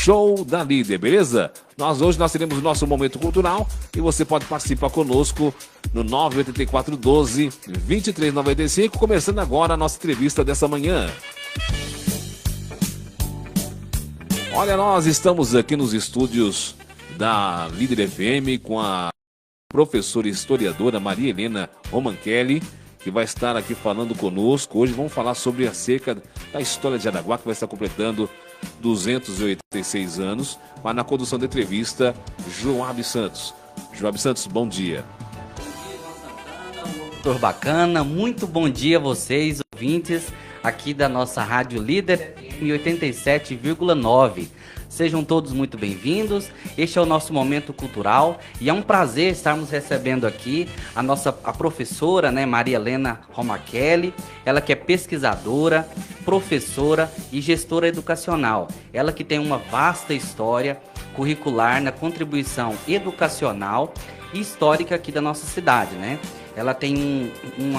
Show da Líder, beleza? Hoje nós teremos o nosso momento cultural e você pode participar conosco no 98412-2395, começando agora a nossa entrevista dessa manhã. Olha, nós estamos aqui nos estúdios da Líder FM com a professora e historiadora Maria Helena Romanchelli, que vai estar aqui falando conosco. Hoje vamos falar sobre acerca da história de Jaraguá, que vai estar completando 286 anos, mas na condução da entrevista, Joab Santos. Joab Santos, bom dia. Doutor Bacana, muito bom dia a vocês, ouvintes aqui da nossa Rádio Líder em 87,9. Sejam todos muito bem-vindos. Este é o nosso momento cultural e é um prazer estarmos recebendo aqui a professora, Maria Helena Romanchelli, ela que é pesquisadora, professora e gestora educacional. Ela que tem uma vasta história curricular na contribuição educacional e histórica aqui da nossa cidade, Ela tem um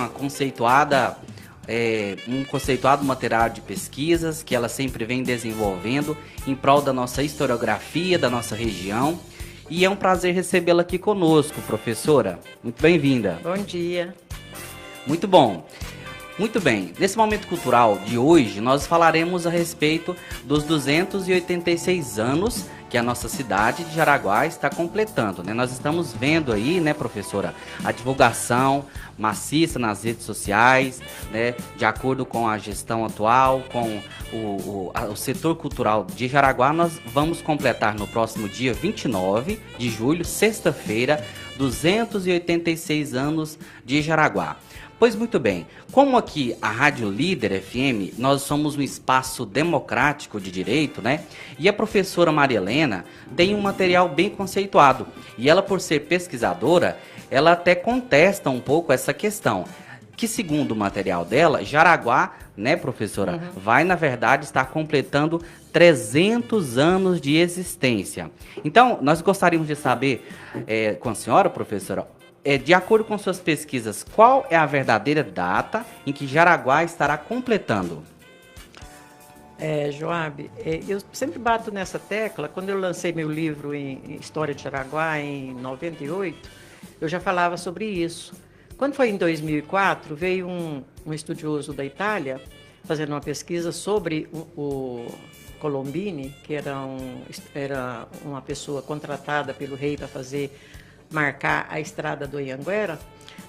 conceituado material de pesquisas que ela sempre vem desenvolvendo em prol da nossa historiografia, da nossa região. E é um prazer recebê-la aqui conosco, professora. Muito bem-vinda. Bom dia. Muito bom. Muito bem, nesse momento cultural de hoje, nós falaremos a respeito dos 286 anos que a nossa cidade de Jaraguá está completando, Nós estamos vendo aí, professora, a divulgação maciça nas redes sociais, De acordo com a gestão atual, com o setor cultural de Jaraguá, nós vamos completar no próximo dia 29 de julho, sexta-feira, 286 anos de Jaraguá. Pois muito bem, como aqui a Rádio Líder FM, nós somos um espaço democrático de direito, E a professora Maria Helena tem um material bem conceituado. E ela, por ser pesquisadora, ela até contesta um pouco essa questão. Que segundo o material dela, Jaraguá, professora, vai na verdade estar completando 300 anos de existência. Então, nós gostaríamos de saber com a senhora, professora, de acordo com suas pesquisas, qual é a verdadeira data em que Jaraguá estará completando? Joab, eu sempre bato nessa tecla. Quando eu lancei meu livro em História de Jaraguá, em 98, eu já falava sobre isso. Quando foi em 2004, veio um estudioso da Itália fazendo uma pesquisa sobre o Colombini, que era uma pessoa contratada pelo rei para marcar a estrada do Anhanguera.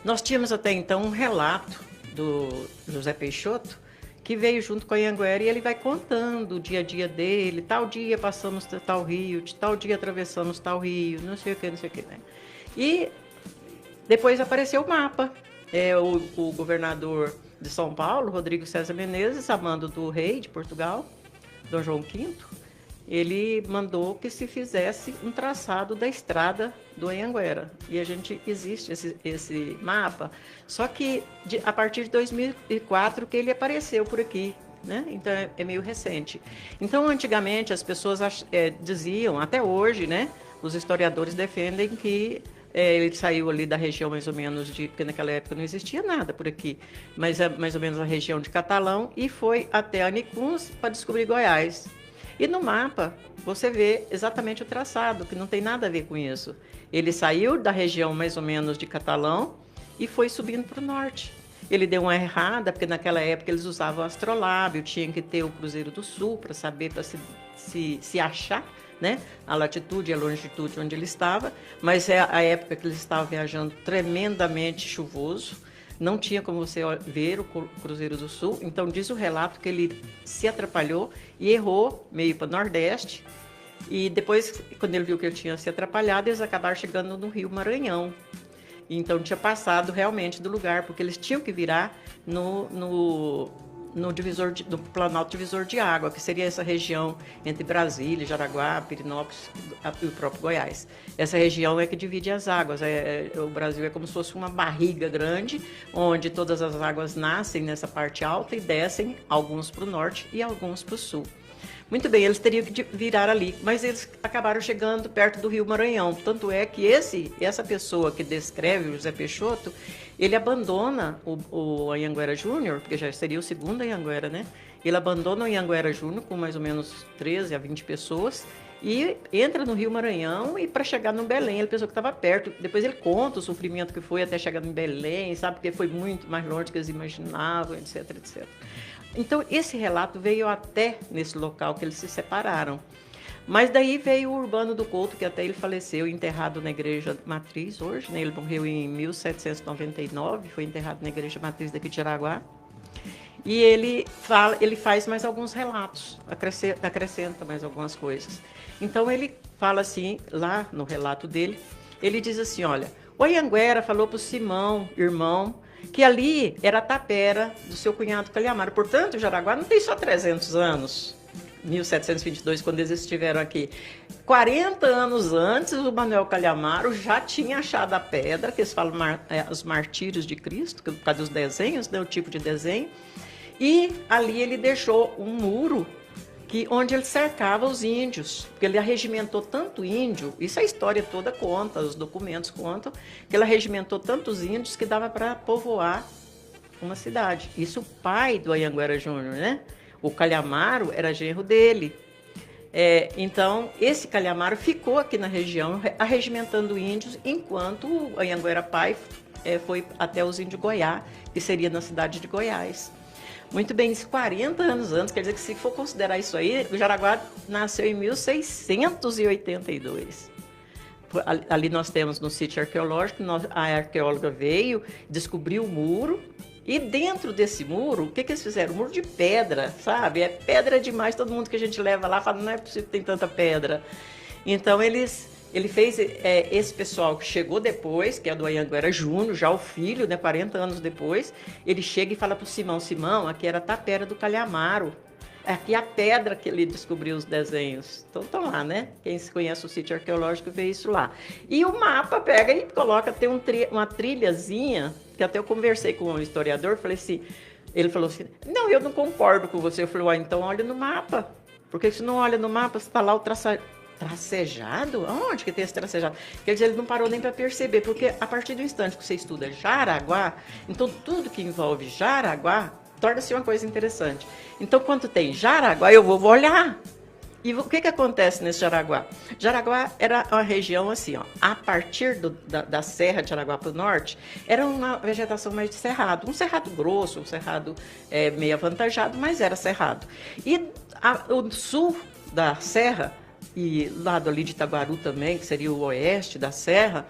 Nós tínhamos até então um relato do José Peixoto, que veio junto com a Anhanguera e ele vai contando o dia a dia dele, tal dia passamos tal rio, tal dia atravessamos tal rio, não sei o que, E depois apareceu o mapa. O governador de São Paulo, Rodrigo César Menezes, a mando do rei de Portugal, Dom João V, ele mandou que se fizesse um traçado da estrada do Anhanguera. E existe esse mapa, só que a partir de 2004 que ele apareceu por aqui, Então é meio recente. Então, antigamente as pessoas diziam, até hoje, os historiadores defendem que ele saiu ali da região mais ou menos porque naquela época não existia nada por aqui, mas é mais ou menos a região de Catalão e foi até Anicuns para descobrir Goiás. E no mapa, você vê exatamente o traçado, que não tem nada a ver com isso. Ele saiu da região mais ou menos de Catalão e foi subindo para o norte. Ele deu uma errada, porque naquela época eles usavam astrolábio, tinha que ter o Cruzeiro do Sul para saber, para se achar, a latitude e a longitude onde ele estava. Mas é a época que eles estavam viajando tremendamente chuvoso. Não tinha como você ver o Cruzeiro do Sul, então diz o relato que ele se atrapalhou e errou meio para o Nordeste. E depois, quando ele viu que ele tinha se atrapalhado, eles acabaram chegando no Rio Maranhão. Então tinha passado realmente do lugar, porque eles tinham que virar no Planalto Divisor de Água, que seria essa região entre Brasília, Jaraguá, Pirenópolis e o próprio Goiás. Essa região é que divide as águas. O Brasil é como se fosse uma barriga grande, onde todas as águas nascem nessa parte alta e descem, alguns para o norte e alguns para o sul. Muito bem, eles teriam que virar ali, mas eles acabaram chegando perto do Rio Maranhão. Tanto é que essa pessoa que descreve, o José Peixoto, ele abandona o Anhanguera Júnior, porque já seria o segundo Anhanguera, ele abandona o Anhanguera Júnior com mais ou menos 13 a 20 pessoas e entra no Rio Maranhão e para chegar no Belém, ele pensou que estava perto. Depois ele conta o sofrimento que foi até chegar no Belém, sabe, porque foi muito mais longe do que eles imaginavam, etc, etc. Então, esse relato veio até nesse local que eles se separaram. Mas daí veio o Urbano do Couto, que até ele faleceu, enterrado na Igreja Matriz hoje, né? Ele morreu em 1799, foi enterrado na Igreja Matriz daqui de Jaraguá. E ele faz mais alguns relatos, acrescenta mais algumas coisas. Então, ele fala assim, lá no relato dele, ele diz assim, olha, o Anhanguera falou para o Simão, irmão, que ali era a tapera do seu cunhado Calhamaro. Portanto, o Jaraguá não tem só 300 anos, 1722, quando eles estiveram aqui. 40 anos antes, o Manuel Calhamaro já tinha achado a pedra, que eles falam os martírios de Cristo, por causa dos desenhos, né, o tipo de desenho. E ali ele deixou um muro onde ele cercava os índios, porque ele arregimentou tanto índio, isso a história toda conta, os documentos contam, que ele arregimentou tantos índios que dava para povoar uma cidade. Isso o pai do Anhanguera Júnior, né? O Calhamaro era genro dele. Então, esse Calhamaro ficou aqui na região, arregimentando índios, enquanto o Anhanguera pai foi até os índios Goiás, que seria na cidade de Goiás. Muito bem, 40 anos antes, quer dizer que se for considerar isso aí, o Jaraguá nasceu em 1682. Ali nós temos no sítio arqueológico, a arqueóloga veio, descobriu o muro, e dentro desse muro, o que eles fizeram? Um muro de pedra, sabe? É pedra demais, todo mundo que a gente leva lá fala, não é possível que tem tanta pedra. Então, ele fez esse pessoal que chegou depois, que é do Anhanguera Júnior, já o filho, né, 40 anos depois, ele chega e fala para o Simão, Simão, aqui era a tapera do Calhamaro, aqui é a pedra que ele descobriu os desenhos. Então, estão lá, né? Quem conhece o sítio arqueológico vê isso lá. E o mapa pega e coloca, tem uma trilhazinha, que até eu conversei com um historiador, falei assim, ele falou assim, não, eu não concordo com você. Eu falei, então olha no mapa, porque se não olha no mapa, está lá o tracejado? Onde que tem esse tracejado? Quer dizer, ele não parou nem para perceber, porque a partir do instante que você estuda Jaraguá, então tudo que envolve Jaraguá torna-se uma coisa interessante. Então, quando tem Jaraguá, eu vou olhar. E o que acontece nesse Jaraguá? Jaraguá era uma região assim, ó, a partir da Serra de Jaraguá para o norte, era uma vegetação mais de cerrado. Um cerrado grosso, um cerrado meio avantajado, mas era cerrado. E o sul da serra, e lado ali de Itaguaru também, que seria o oeste da serra,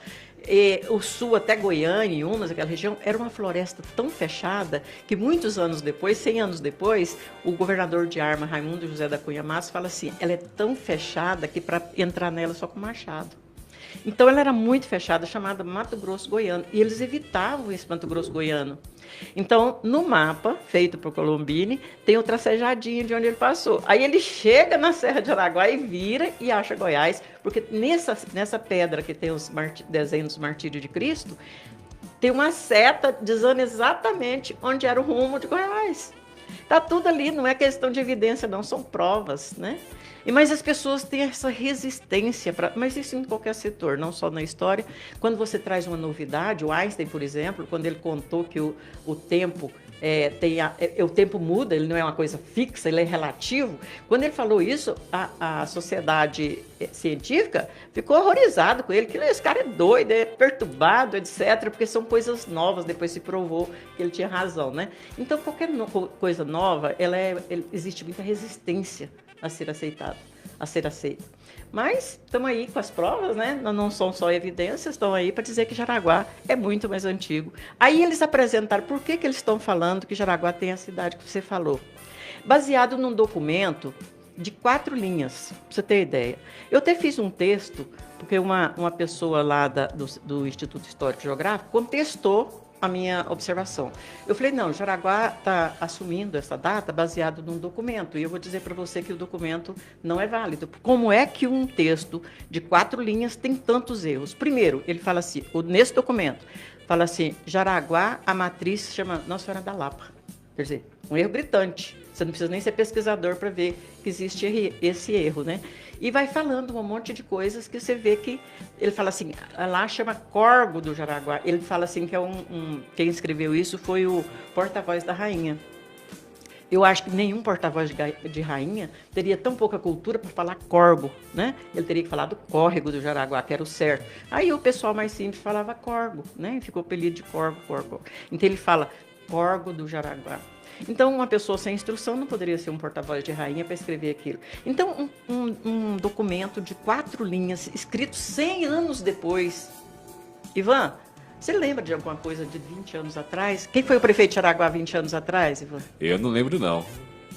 o sul até Goiânia e Umas, aquela região, era uma floresta tão fechada que muitos anos depois, 100 anos depois, o governador de Arma, Raimundo José da Cunha Matos, fala assim, ela é tão fechada que para entrar nela só com machado. Então ela era muito fechada, chamada Mato Grosso Goiano, e eles evitavam esse Mato Grosso Goiano. Então, no mapa, feito por Colombini, tem o tracejadinho de onde ele passou. Aí ele chega na Serra de Araguá e vira e acha Goiás, porque nessa pedra que tem os desenhos dos martírios de Cristo, tem uma seta dizendo exatamente onde era o rumo de Goiás. Está tudo ali, não é questão de evidência, não, são provas, né? Mas as pessoas têm essa resistência, mas isso em qualquer setor, não só na história. Quando você traz uma novidade, o Einstein, por exemplo, quando ele contou que o tempo o tempo muda, ele não é uma coisa fixa, ele é relativo. Quando ele falou isso, a sociedade científica ficou horrorizada com ele, que esse cara é doido, é perturbado, etc., porque são coisas novas, depois se provou que ele tinha razão, né? Então, qualquer coisa nova, existe muita resistência a ser aceitado, a ser aceito. Mas estamos aí com as provas, né? Não são só evidências, estão aí para dizer que Jaraguá é muito mais antigo. Aí eles apresentaram por que eles estão falando que Jaraguá tem a cidade que você falou. Baseado num documento de 4 linhas, para você ter ideia. Eu até fiz um texto, porque uma pessoa lá do Instituto Histórico e Geográfico contestou a minha observação. Eu falei, não, Jaraguá está assumindo essa data baseado num documento, e eu vou dizer para você que o documento não é válido. Como é que um texto de 4 linhas tem tantos erros? Primeiro, ele fala assim, nesse documento, fala assim, Jaraguá, a matriz se chama Nossa Senhora da Lapa. Quer dizer, um erro gritante. Você não precisa nem ser pesquisador para ver que existe esse erro, né? E vai falando um monte de coisas que você vê que... Ele fala assim, lá chama Corgo do Jaraguá. Ele fala assim que quem escreveu isso foi o porta-voz da rainha. Eu acho que nenhum porta-voz de rainha teria tão pouca cultura para falar corgo, né? Ele teria que falar do córrego do Jaraguá, que era o certo. Aí o pessoal mais simples falava corgo, né? E ficou o apelido de corgo. Então ele fala corgo do Jaraguá. Então uma pessoa sem instrução não poderia ser um porta-voz de rainha para escrever aquilo. Então um documento de 4 linhas, escrito 100 anos depois. Ivan, você lembra de alguma coisa de 20 anos atrás? Quem foi o prefeito de Jaraguá 20 anos atrás, Ivan? Eu não lembro, não.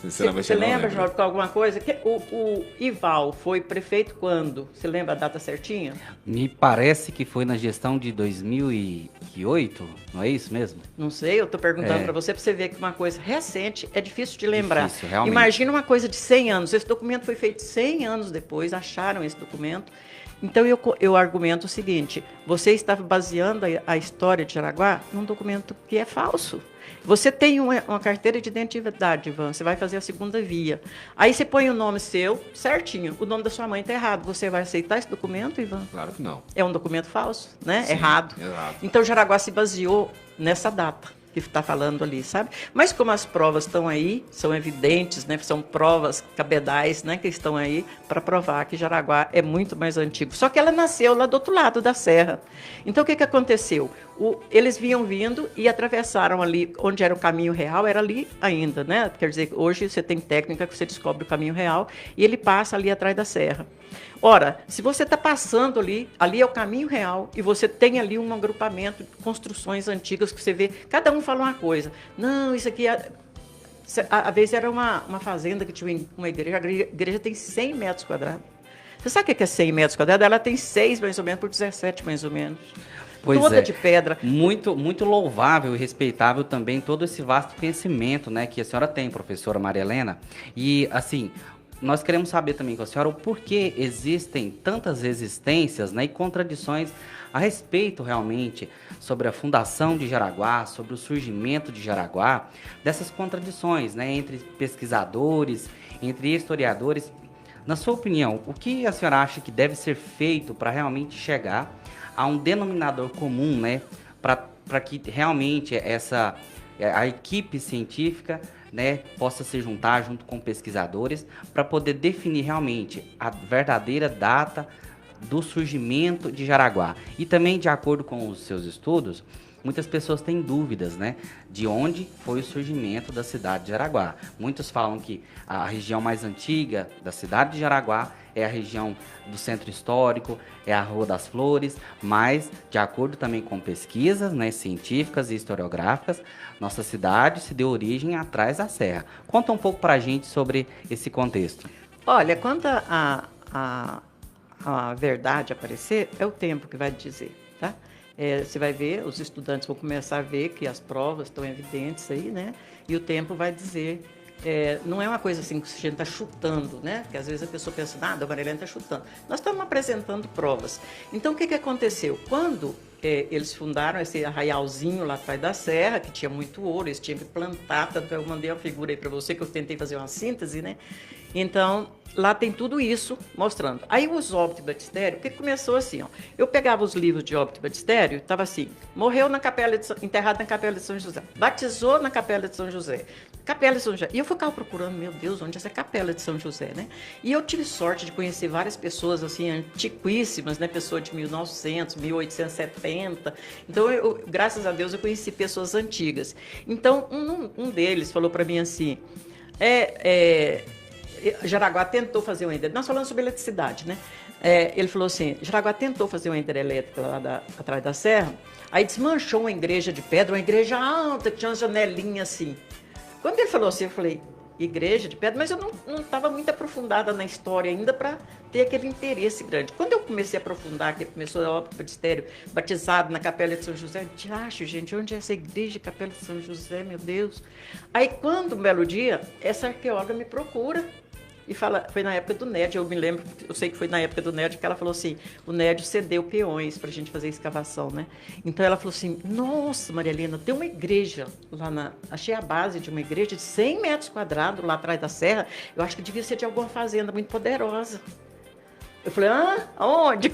Sinceramente, Você eu não lembra, lembro. Jorge, com alguma coisa? O Ival foi prefeito quando? Você lembra a data certinha? Me parece que foi na gestão de 2008, não é isso mesmo? Não sei, eu estou perguntando para você ver que uma coisa recente é difícil de lembrar. Difícil, realmente. Imagina uma coisa de 100 anos. Esse documento foi feito 100 anos depois, acharam esse documento. Então eu argumento o seguinte, você está baseando a história de Jaraguá num documento que é falso. Você tem uma carteira de identidade, Ivan, você vai fazer a segunda via. Aí você põe o nome seu certinho, o nome da sua mãe está errado. Você vai aceitar esse documento, Ivan? Claro que não. É um documento falso, né? Sim, Errado. exato. Então Jaraguá se baseou nessa data que está falando ali, sabe? Mas como as provas estão aí, são evidentes, né? São provas cabedais, né? Que estão aí para provar que Jaraguá é muito mais antigo. Só que ela nasceu lá do outro lado da serra. Então o que aconteceu? Eles vinham vindo e atravessaram ali, onde era o caminho real, era ali ainda, né? Quer dizer, hoje você tem técnica que você descobre o caminho real e ele passa ali atrás da serra. Ora, se você está passando ali é o caminho real e você tem ali um agrupamento de construções antigas que você vê, cada um fala uma coisa. Não, isso aqui às vezes era uma fazenda que tinha uma igreja, a igreja tem 100 metros quadrados. Você sabe o que é 100 metros quadrados? Ela tem 6 mais ou menos por 17 mais ou menos. Pois toda de pedra. Muito, muito louvável e respeitável também todo esse vasto conhecimento, né, que a senhora tem, professora Maria Helena. E, assim, nós queremos saber também com a senhora o porquê existem tantas resistências, né, e contradições a respeito realmente sobre a fundação de Jaraguá, sobre o surgimento de Jaraguá, dessas contradições, né, entre pesquisadores, entre historiadores. Na sua opinião, o que a senhora acha que deve ser feito para realmente chegar a um denominador comum, né, para que realmente a equipe científica, né, possa se juntar junto com pesquisadores para poder definir realmente a verdadeira data do surgimento de Jaraguá? E também, de acordo com os seus estudos, muitas pessoas têm dúvidas, né, de onde foi o surgimento da cidade de Jaraguá. Muitos falam que a região mais antiga da cidade de Jaraguá é a região do centro histórico, é a Rua das Flores, mas, de acordo também com pesquisas, né, científicas e historiográficas, nossa cidade se deu origem atrás da serra. Conta um pouco para a gente sobre esse contexto. Olha, quanto a verdade aparecer, é o tempo que vai dizer, tá? Você vai ver, os estudantes vão começar a ver que as provas estão evidentes aí, né? E o tempo vai dizer. Não é uma coisa assim que a gente está chutando, né? Porque às vezes a pessoa pensa, a Maria Helena está chutando. Nós estamos apresentando provas. Então, o que aconteceu? Quando eles fundaram esse arraialzinho lá atrás da serra, que tinha muito ouro, eles tinham que plantar, tanto eu mandei uma figura aí para você, que eu tentei fazer uma síntese, né? Então, lá tem tudo isso mostrando. Aí os óbitos batistério, porque começou assim, ó. Eu pegava os livros de óbito batistério, estava assim, morreu enterrado na Capela de São José, batizou na Capela de São José, Capela de São José. E eu ficava procurando, meu Deus, onde é essa Capela de São José, né? E eu tive sorte de conhecer várias pessoas, assim, antiquíssimas, né? Pessoas de 1900, 1870. Então, graças a Deus, eu conheci pessoas antigas. Então, um deles falou para mim assim, Jaraguá tentou fazer uma hidrelétrica. Nós falamos sobre eletricidade, né? Ele falou assim, Jaraguá tentou fazer uma hidrelétrica lá atrás da serra, aí desmanchou uma igreja de pedra, uma igreja alta, que tinha uma janelinha assim. Quando ele falou assim, eu falei, igreja de pedra? Mas eu não estava muito aprofundada na história ainda para ter aquele interesse grande. Quando eu comecei a aprofundar, que começou a óbito batistério, batizado na Capela de São José, eu disse, acho, gente, onde é essa igreja, Capela de São José, meu Deus? Aí, quando, um belo dia, essa arqueóloga me procura, e fala, foi na época do NED, eu me lembro, eu sei que foi na época do NED, que ela falou assim, o NED cedeu peões para a gente fazer escavação, né? Então ela falou assim, nossa, Maria Helena, tem uma igreja lá achei a base de uma igreja de 100 metros quadrados lá atrás da serra, eu acho que devia ser de alguma fazenda muito poderosa. Eu falei, onde?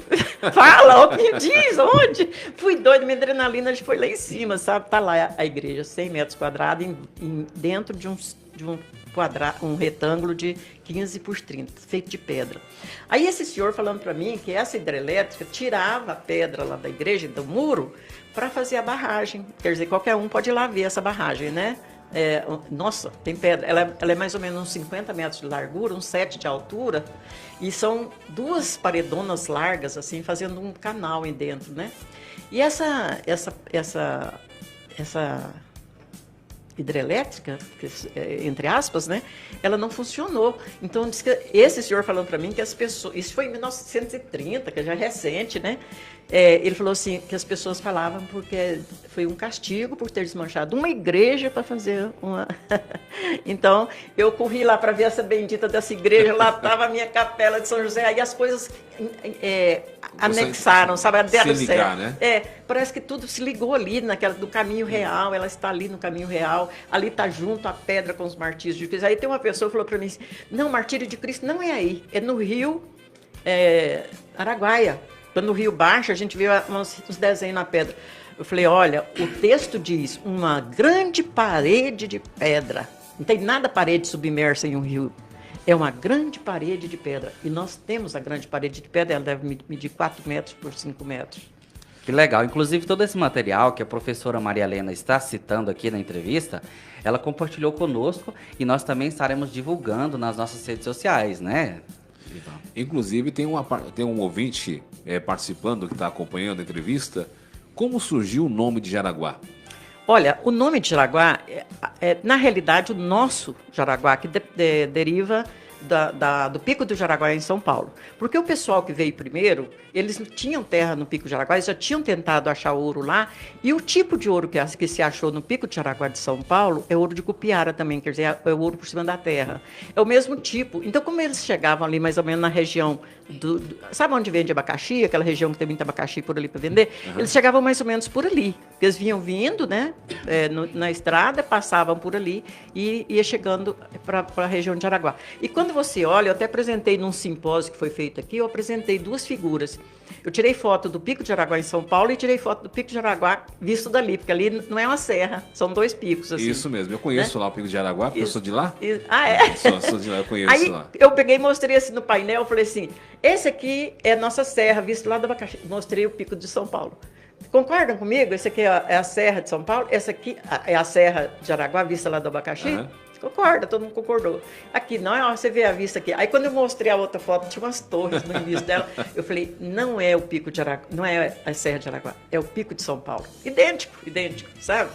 Fala, me diz, onde? Fui doida, minha adrenalina foi lá em cima, sabe? Tá lá a igreja, 100 metros quadrados, dentro de uns um retângulo de 15 por 30, feito de pedra. Aí esse senhor falando para mim que essa hidrelétrica tirava a pedra lá da igreja, do muro, para fazer a barragem. Quer dizer, qualquer um pode ir lá ver essa barragem, né? Nossa, tem pedra. Ela é mais ou menos uns 50 metros de largura, uns 7 de altura, e são 2 paredonas largas, assim, fazendo um canal aí dentro, né? E essa hidrelétrica, entre aspas, né? Ela não funcionou. Então, diz que esse senhor falando para mim que as pessoas... Isso foi em 1930, que já é recente, né? Ele falou assim, que as pessoas falavam porque foi um castigo por ter desmanchado uma igreja para fazer uma... Então, eu corri lá para ver essa bendita dessa igreja, lá estava a minha capela de São José, aí as coisas anexaram, sabe? Se ligar, né? Parece que tudo se ligou ali, do caminho real, ela está ali no caminho real, ali está junto a pedra com os martírios de Cristo. Aí tem uma pessoa que falou para mim assim, não, martírio de Cristo não é aí, é no rio Araguaia. Quando o rio baixa, a gente vê uns desenhos na pedra. Eu falei, olha, o texto diz uma grande parede de pedra. Não tem nada parede submersa em um rio. É uma grande parede de pedra. E nós temos a grande parede de pedra, ela deve medir 4 metros por 5 metros. Que legal. Inclusive, todo esse material que a professora Maria Helena está citando aqui na entrevista, ela compartilhou conosco e nós também estaremos divulgando nas nossas redes sociais, né? Inclusive, tem um ouvinte participando, que está acompanhando a entrevista. Como surgiu o nome de Jaraguá? Olha, o nome de Jaraguá na realidade, o nosso Jaraguá, que deriva do Pico do Jaraguá em São Paulo. Porque o pessoal que veio primeiro, eles tinham terra no Pico do Jaraguá, eles já tinham tentado achar ouro lá, e o tipo de ouro que se achou no Pico do Jaraguá de São Paulo é ouro de Cupiara também, quer dizer, é ouro por cima da terra. É o mesmo tipo. Então, como eles chegavam ali mais ou menos na região sabe onde vende abacaxi? Aquela região que tem muito abacaxi por ali para vender? Uhum. Eles chegavam mais ou menos por ali. Eles vinham vindo, né, na estrada, passavam por ali e ia chegando para a região de Jaraguá. E quando você olha, eu até apresentei num simpósio que foi feito aqui, eu apresentei 2 figuras. Eu tirei foto do Pico de Jaraguá em São Paulo e tirei foto do Pico de Jaraguá visto dali, porque ali não é uma serra, são 2 picos. Assim, isso mesmo, eu conheço, né? Lá o Pico de Jaraguá, porque eu sou de lá. É? Sou de lá, eu conheço. Aí, lá. Eu peguei e mostrei assim no painel, falei assim, esse aqui é a nossa serra, visto lá do abacaxi. Mostrei o Pico de São Paulo. Concordam comigo? Esse aqui é a Serra de São Paulo, essa aqui é a Serra de Jaraguá, vista lá do abacaxi? Uhum. Concorda, todo mundo concordou. Aqui, não, você vê a vista aqui. Aí quando eu mostrei a outra foto, tinha umas torres no início dela, eu falei, não é o Pico de Jaraguá, não é a Serra de Jaraguá, é o Pico de São Paulo. Idêntico, sabe?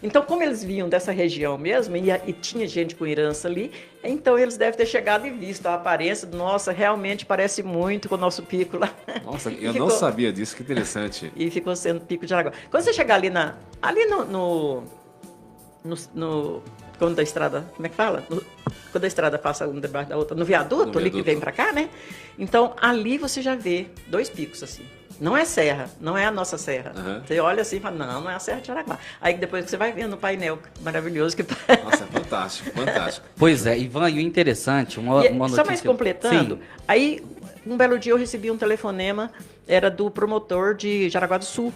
Então, como eles vinham dessa região mesmo, e tinha gente com herança ali, então eles devem ter chegado e visto a aparência. Nossa, realmente parece muito com o nosso pico lá. Nossa, eu não sabia disso, que interessante. E ficou sendo Pico de Jaraguá. Quando você chegar ali quando a estrada, como é que fala? Quando a estrada passa uma debaixo da outra, no viaduto, ali que vem para cá, né? Então, ali você já vê 2 picos assim. Não é serra, não é a nossa serra. Uhum. Você olha assim e fala, não é a Serra de Jaraguá. Aí depois que você vai vendo no painel maravilhoso que tá. Nossa, é fantástico, fantástico. Pois é, Ivan, e o interessante, uma notícia... Só mais completando, sim. Aí um belo dia eu recebi um telefonema, era do promotor de Jaraguá do Sul.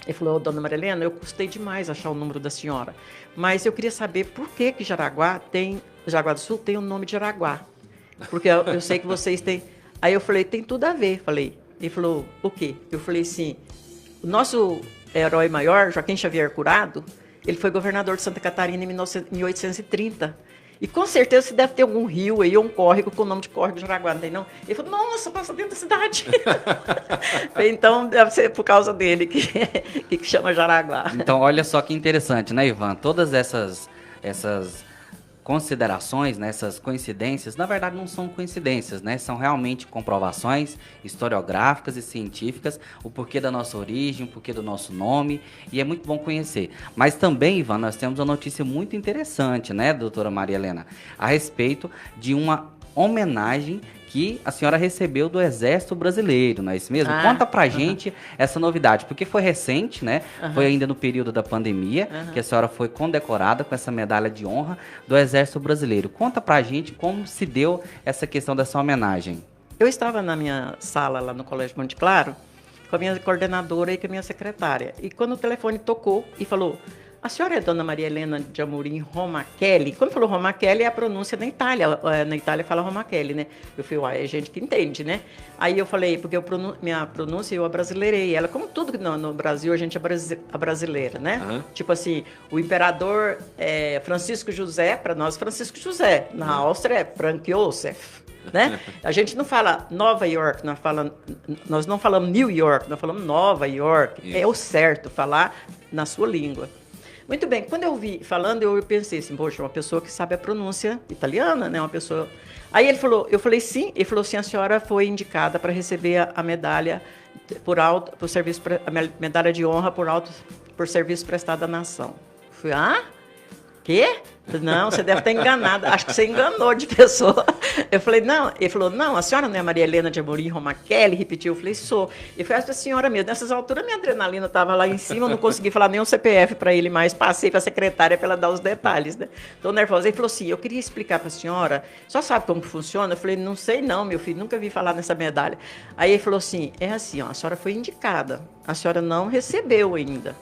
Ele falou, dona Maria Helena, eu custei demais achar o número da senhora, mas eu queria saber por que Jaraguá do Sul tem o nome de Jaraguá. Porque eu sei que vocês têm... Aí eu falei, tem tudo a ver, falei. Ele falou, o quê? Eu falei assim, o nosso herói maior, Joaquim Xavier Curado, ele foi governador de Santa Catarina em 1830. E com certeza você deve ter algum rio aí, ou um córrego com o nome de Córrego de Jaraguá, não tem não? Ele falou, nossa, passa dentro da cidade. Então, deve ser por causa dele que chama Jaraguá. Então, olha só que interessante, né, Ivan? Todas essas considerações, né, essas coincidências, na verdade não são coincidências, né? São realmente comprovações historiográficas e científicas, o porquê da nossa origem, o porquê do nosso nome, e é muito bom conhecer. Mas também, Ivan, nós temos uma notícia muito interessante, né, doutora Maria Helena, a respeito de uma homenagem que a senhora recebeu do Exército Brasileiro, não é isso mesmo? Conta pra gente essa novidade, porque foi recente, né? Foi ainda no período da pandemia que a senhora foi condecorada com essa medalha de honra do Exército Brasileiro. Conta pra gente como se deu essa questão dessa homenagem. Eu estava na minha sala lá no Colégio Monte Claro, com a minha coordenadora e com a minha secretária. E quando o telefone tocou e falou, a senhora é Dona Maria Helena de Amorim Romachelli? Quando falou Romachelli, é a pronúncia da Itália. Na Itália fala Romachelli, né? Eu falei, é gente que entende, né? Aí eu falei, porque minha pronúncia eu abrasileirei ela. Como tudo no Brasil, a gente é brasileira, né? Uhum. Tipo assim, o imperador é Francisco José, para nós, Francisco José. Na Áustria é Frank Josef. Né? A gente não fala Nova York, nós não falamos New York, nós falamos Nova York. Isso. É o certo falar na sua língua. Muito bem, quando eu vi falando, eu pensei assim, poxa, uma pessoa que sabe a pronúncia italiana, né? Uma pessoa. Aí ele falou, eu falei sim, ele falou assim, a senhora foi indicada para receber a medalha por serviço, a medalha de honra por serviço prestado à nação. Eu falei, quê? Não, você deve estar enganada. Acho que você enganou de pessoa. Eu falei, não. Ele falou, não, a senhora não é Maria Helena de Amorim Romachelli? Repetiu. Eu falei, sou. Ele falou, essa senhora mesmo. Nessas alturas, minha adrenalina estava lá em cima, eu não consegui falar nem o CPF para ele mais. Passei para a secretária para ela dar os detalhes, né? Estou nervosa. Ele falou assim, eu queria explicar para a senhora, só sabe como funciona? Eu falei, não sei não, meu filho, nunca vi falar nessa medalha. Aí ele falou assim, é assim, ó, a senhora foi indicada, a senhora não recebeu ainda.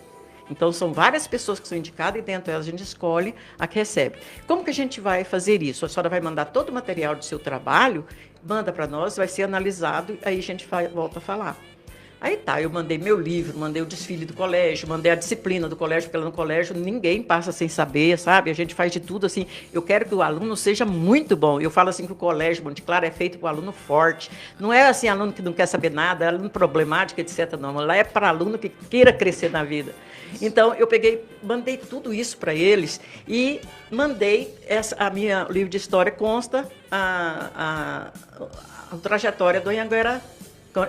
Então, são várias pessoas que são indicadas e dentro delas a gente escolhe a que recebe. Como que a gente vai fazer isso? A senhora vai mandar todo o material do seu trabalho, manda para nós, vai ser analisado, aí a gente volta a falar. Aí tá, eu mandei meu livro, mandei o desfile do colégio, mandei a disciplina do colégio, porque lá no colégio ninguém passa sem saber, sabe? A gente faz de tudo assim. Eu quero que o aluno seja muito bom. Eu falo assim que o colégio Monte Claro é feito para o aluno forte. Não é assim, aluno que não quer saber nada, aluno problemático, etc. Não, lá é para aluno que queira crescer na vida. Então, eu mandei tudo isso para eles e mandei, a minha livro de história consta a trajetória do Anhanguera,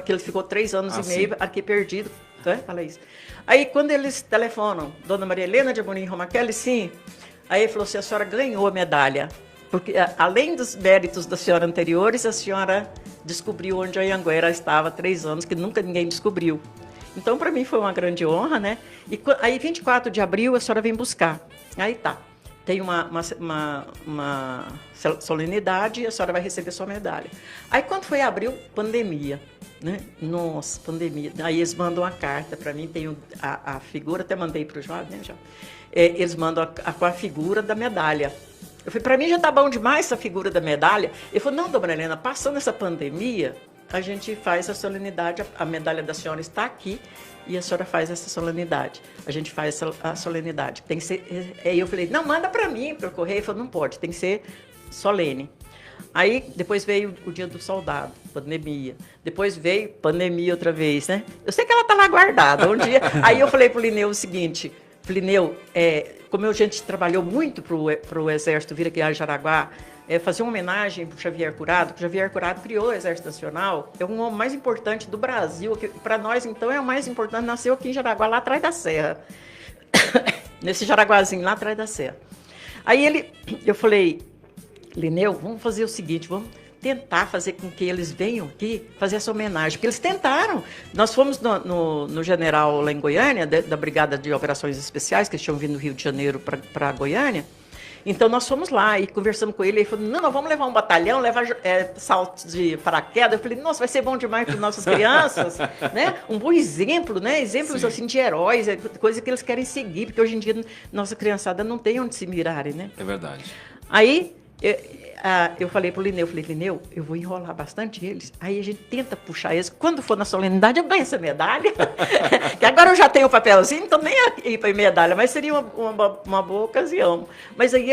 que ele ficou 3 anos e meio aqui perdido. Né? Fala isso. Aí, quando eles telefonam, Dona Maria Helena de Amorim Romachelli, sim. Aí ele falou assim, a senhora ganhou a medalha. Porque, além dos méritos da senhora anteriores, a senhora descobriu onde a Anhanguera estava há 3 anos, que nunca ninguém descobriu. Então, para mim, foi uma grande honra, né? E aí, 24 de abril, a senhora vem buscar. Aí tá. Tem uma solenidade e a senhora vai receber sua medalha. Aí, quando foi abril, pandemia. Né? Nossa, pandemia. Aí eles mandam a carta para mim, tem a figura, até mandei para o João, né, João? Eles mandam com a figura da medalha. Eu falei, para mim já tá bom demais essa figura da medalha. Ele falou, não, dona Helena, passando essa pandemia, a gente faz a solenidade, a medalha da senhora está aqui e a senhora faz essa solenidade. A gente faz a solenidade. Tem que ser. Aí eu falei, não, manda para mim, para o correio. Ele falou, não pode, tem que ser solene. Aí depois veio o Dia do Soldado, pandemia. Depois veio pandemia outra vez, né? Eu sei que ela tá lá guardada. Um dia. Aí eu falei pro Lineu o seguinte, Lineu, como a gente trabalhou muito pro Exército vir aqui a Jaraguá, fazer uma homenagem para o Xavier Curado, que o Xavier Curado criou o Exército Nacional, é um homem mais importante do Brasil, que para nós, então, é o mais importante, nasceu aqui em Jaraguá, lá atrás da serra, nesse Jaraguazinho, lá atrás da serra. Aí eu falei, Lineu, vamos fazer o seguinte, vamos tentar fazer com que eles venham aqui fazer essa homenagem, porque eles tentaram. Nós fomos no general lá em Goiânia, da Brigada de Operações Especiais, que eles tinham vindo do Rio de Janeiro para Goiânia. Então, nós fomos lá e conversamos com ele. Ele falou, não, vamos levar um batalhão, levar saltos de paraquedas. Eu falei, nossa, vai ser bom demais para as nossas crianças. Né? Um bom exemplo, né? Exemplos assim, de heróis, coisa que eles querem seguir, porque hoje em dia nossa criançada não tem onde se mirarem. Né? É verdade. Aí, eu falei para o Lineu, Lineu, eu vou enrolar bastante eles. Aí a gente tenta puxar eles. Quando for na solenidade, eu ganho essa medalha. Que agora eu já tenho o papelzinho, então nem ir para medalha, mas seria uma boa ocasião. Mas aí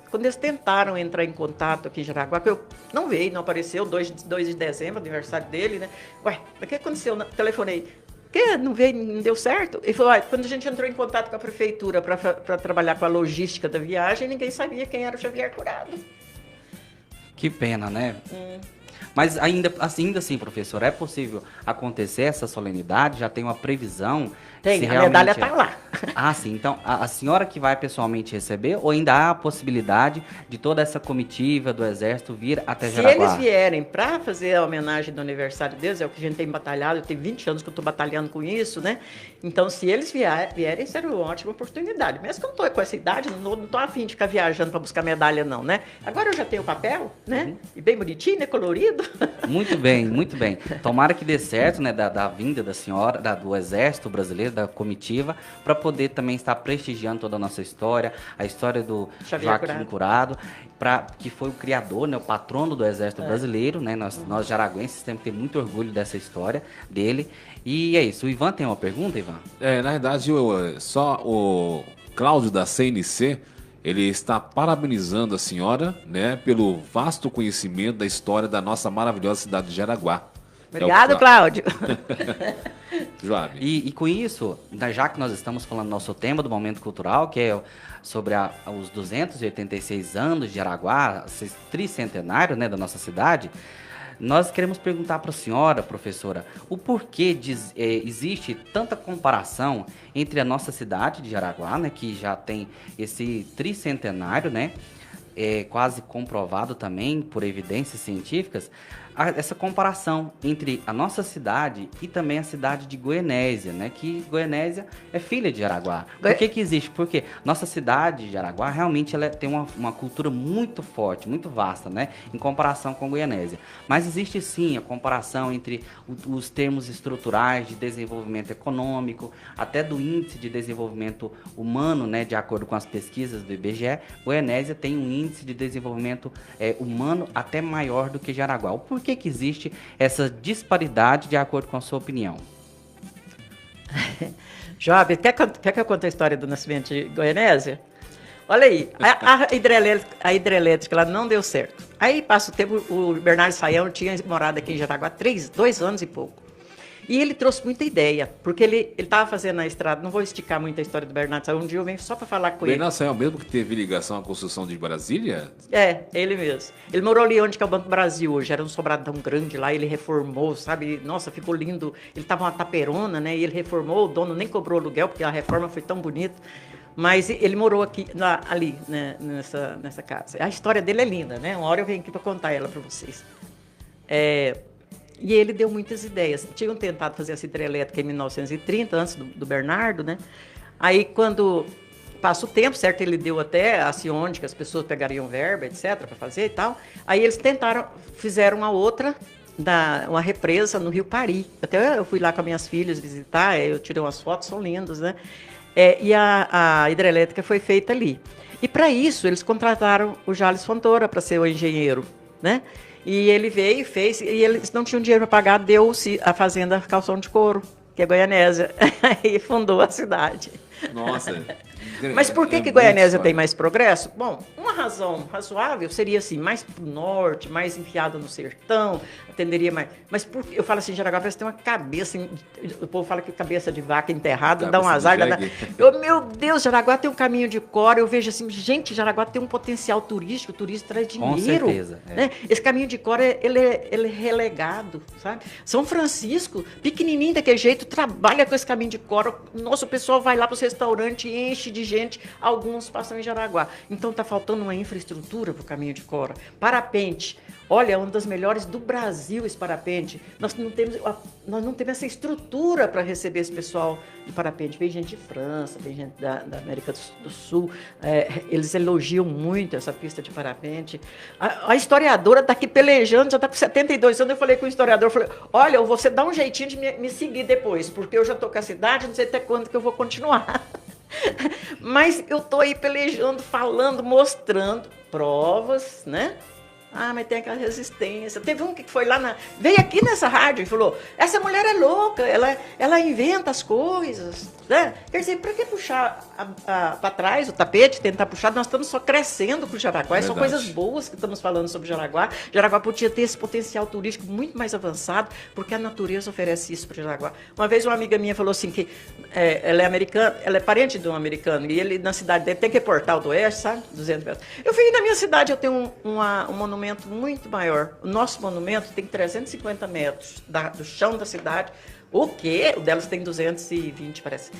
quando eles tentaram entrar em contato aqui em Jaraguá, que eu não veio, não apareceu, 2 de dezembro, aniversário dele, né? Ué, o que aconteceu? Telefonei. Que não veio, não deu certo? Ele falou, quando a gente entrou em contato com a prefeitura para trabalhar com a logística da viagem, ninguém sabia quem era o Xavier Curado. Que pena, né? Mas ainda assim, professor, é possível acontecer essa solenidade? Já tem uma previsão? Tem, a medalha está lá. Ah, sim. Então, a senhora que vai pessoalmente receber ou ainda há a possibilidade de toda essa comitiva do Exército vir até Jaraguá? Se eles vierem para fazer a homenagem do aniversário deles, é o que a gente tem batalhado, eu tenho 20 anos que eu estou batalhando com isso, né? Então, se eles vierem, será uma ótima oportunidade. Mesmo que eu não estou com essa idade, não estou afim de ficar viajando para buscar medalha, não, né? Agora eu já tenho o papel, né? E bem bonitinho, né? Colorido. Muito bem, muito bem. Tomara que dê certo, né? Da vinda da senhora, do Exército Brasileiro, da comitiva, para poder também estar prestigiando toda a nossa história, a história do Xavier Joaquim Curado, que foi o criador, né, o patrono do Exército Brasileiro, né? Nós jaraguenses temos que ter muito orgulho dessa história dele. E é isso. O Ivan tem uma pergunta, Ivan? Na verdade, só o Cláudio da CNC, ele está parabenizando a senhora, né, pelo vasto conhecimento da história da nossa maravilhosa cidade de Jaraguá. Obrigado, Cláudio. Joab. E com isso, já que nós estamos falando do nosso tema do Momento Cultural, que é sobre os 286 anos de Jaraguá, tricentenário, né, da nossa cidade, nós queremos perguntar para a senhora, professora, o porquê existe tanta comparação entre a nossa cidade de Jaraguá, né, que já tem esse tricentenário, né, quase comprovado também por evidências científicas, essa comparação entre a nossa cidade e também a cidade de Goianésia, né? Que Goianésia é filha de Jaraguá. Por que existe? Porque nossa cidade de Jaraguá realmente ela tem uma cultura muito forte, muito vasta, né? Em comparação com Goianésia. Mas existe sim a comparação entre os termos estruturais de desenvolvimento econômico, até do índice de desenvolvimento humano, né? De acordo com as pesquisas do IBGE, Goianésia tem um índice de desenvolvimento humano até maior do que Jaraguá. Por que existe essa disparidade de acordo com a sua opinião? Job, quer que eu conte a história do nascimento de Goianésia? Olha aí, a hidrelétrica ela não deu certo. Aí passa o tempo, o Bernardo Saião tinha morado aqui em Jaraguá 2 anos e pouco. E ele trouxe muita ideia, porque ele estava fazendo a estrada, não vou esticar muito a história do Bernardo Saião, um dia eu venho só para falar com ele. Bernardo Saião mesmo que teve ligação à construção de Brasília? Ele mesmo. Ele morou ali onde que é o Banco do Brasil hoje, era um sobradão grande lá, ele reformou, sabe? Nossa, ficou lindo. Ele estava uma taperona, né? E ele reformou, o dono nem cobrou aluguel, porque a reforma foi tão bonita. Mas ele morou aqui, ali, né, nessa casa. A história dele é linda, né? Uma hora eu venho aqui para contar ela para vocês. E ele deu muitas ideias. Tinham tentado fazer essa hidrelétrica em 1930, antes do Bernardo, né? Aí, quando passa o tempo, certo? Ele deu até a Cionde, que as pessoas pegariam verba, etc., para fazer e tal. Aí eles fizeram uma outra, uma represa no Rio Pari. Até eu fui lá com as minhas filhas visitar, eu tirei umas fotos, são lindas, né? E a hidrelétrica foi feita ali. E para isso, eles contrataram o Jales Fontoura para ser o engenheiro, né? E ele veio e fez, e eles não tinham dinheiro para pagar, deu-se a fazenda Calção de Couro, que é Goianésia, e fundou a cidade. Nossa. Mas por que Goianésia tem mais progresso? Bom, uma razão razoável seria assim, mais para o norte, mais enfiado no sertão, atenderia mais. Mas eu falo assim, Jaraguá parece que tem uma cabeça, o povo fala que cabeça de vaca enterrada dá um azar. Meu Deus, Jaraguá tem um caminho de cora, eu vejo assim, gente, Jaraguá tem um potencial turístico, o turista traz dinheiro. Com certeza. Né? Esse caminho de cora, ele é relegado, sabe? São Francisco, pequenininho daquele jeito, trabalha com esse caminho de cora, nosso pessoal vai lá para os restaurantes, enche de gente, alguns passam em Jaraguá. Então está faltando uma infraestrutura para o caminho de cora. Parapente, olha, uma das melhores do Brasil esse parapente. Nós não temos essa estrutura para receber esse pessoal de parapente. Vem gente de França, vem gente da América do Sul. Eles elogiam muito essa pista de parapente. A historiadora está aqui pelejando, já está com 72 anos. Eu falei com o historiador, falei, olha, você dá um jeitinho de me seguir depois, porque eu já estou com a cidade, não sei até quando que eu vou continuar. Mas eu estou aí pelejando, falando, mostrando provas, né? Mas tem aquela resistência. Teve um que foi lá, veio aqui nessa rádio e falou, essa mulher é louca, ela inventa as coisas, né? Quer dizer, para que puxar para trás o tapete, tentar puxar? Nós estamos só crescendo com o Jaraguá, são coisas boas que estamos falando sobre Jaraguá. Jaraguá podia ter esse potencial turístico muito mais avançado, porque a natureza oferece isso para Jaraguá. Uma vez uma amiga minha falou assim, que ela é americana, ela é parente de um americano, e ele na cidade dele tem que Portal do Oeste, sabe? 200 metros. Eu fui na minha cidade, eu tenho um monumento muito maior. O nosso monumento tem 350 metros do chão da cidade. O quê? O delas tem 220, parece.